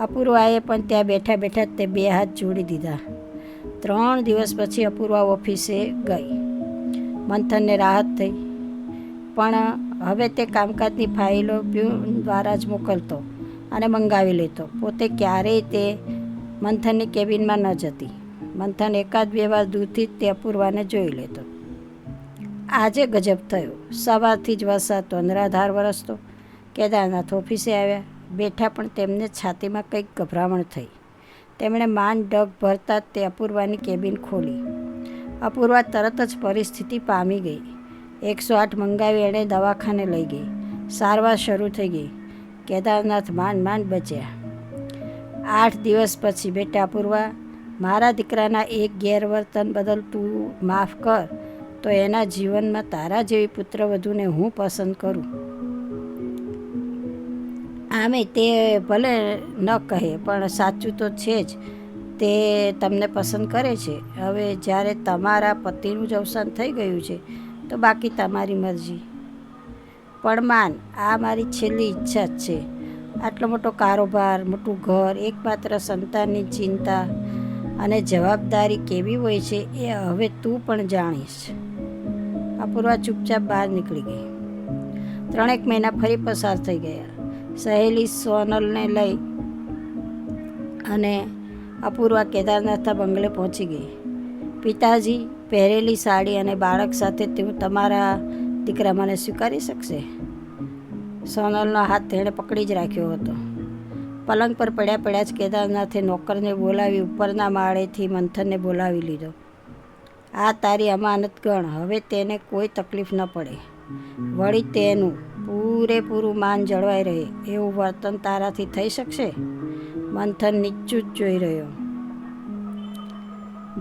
અપૂર્વાએ પણ ત્યાં બેઠા બેઠા તે 2 હાથ જોડી દીધા. 3 દિવસ પછી અપૂર્વા ઓફિસે ગઈ. મંથનને રાહત થઈ, પણ હવે તે કામકાજની ફાઇલો પ્યુન દ્વારા જ મોકલતો અને મંગાવી લેતો. પોતે ક્યારેય તે મંથનની કેબિનમાં ન જતી. મંથન એકાદ 2 વાર દૂરથી જ તે અપૂર્વાને જોઈ લેતો. આજે ગજબ થયો. સવારથી જ વરસાદ તો અનરાધાર વરસતો. કેદારનાથ ઓફિસે આવ્યા. બેઠા પણ તેમને છાતીમાં કંઈક ગભરામણ થઈ. તેમણે માંડ ડગ ભરતા જ તે અપૂર્વાની કેબિન ખોલી. અપૂર્વા તરત જ પરિસ્થિતિ પામી ગઈ. 108 મંગાવી એણે દવાખાને લઈ ગઈ. સારવાર શરૂ થઈ ગઈ. કેદારનાથ માંડ બચ્યા. 8 દિવસ પછી, બેટા અપૂર્વા, મારા દીકરાના એક ગેરવર્તન બદલ તું માફ કર તો એના જીવનમાં તારા જેવી પુત્રવધૂને હું પસંદ કરું. આમે તે ભલે ન કહે, પણ સાચું તો છે જ. તે તમને પસંદ કરે છે. હવે જ્યારે તમારા પતિનું જ અવસાન થઈ ગયું છે તો બાકી તમારી મરજી. પણ માન, આ મારી છેલ્લી ઈચ્છા જ છે. આટલો મોટો કારોબાર, મોટું ઘર, એકમાત્ર સંતાનની ચિંતા અને જવાબદારી કેવી હોય છે એ હવે તું પણ જાણીશ. અપૂર્વા ચૂપચાપ બહાર નીકળી ગઈ. 3 મહિના ફરી પસાર થઈ ગયા. સહેલી સોનલને લઈ અને અપૂર્વા કેદારનાથના બંગલે પહોંચી ગઈ. પિતાજી, પહેરેલી સાડી અને બાળક સાથે તમારા દીકરા મને સ્વીકારી શકશે? સોનલનો હાથ તેણે પકડી જ રાખ્યો હતો. પલંગ પર પડ્યા જ કેદારનાથે નોકરને બોલાવી ઉપરના માળેથી મંથનને બોલાવી લીધો. આ તારી અમાનત ગણ. હવે તેને કોઈ તકલીફ ન પડે. વળી તેનું પૂરેપૂરું માન જળવાઈ રહે એવું વર્તન તારાથી થઈ શકશે? મંથન નીચું જ જોઈ રહ્યો.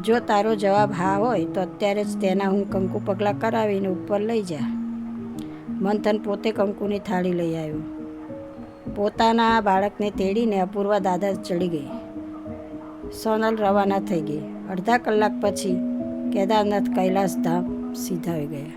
જો તારો જવાબ હા હોય તો અત્યારે જ તેના હું કંકુ પગલાં કરાવીને ઉપર લઈ જા. મંથન પોતે કંકુની થાળી લઈ આવ્યો. પોતાના બાળકને તેડીને અપૂર્વા દાદર ચડી ગઈ. સોનલ રવાના થઈ ગઈ. અડધા કલાક પછી કેદારનાથ કૈલાસ ધામ સીધાવી ગયા.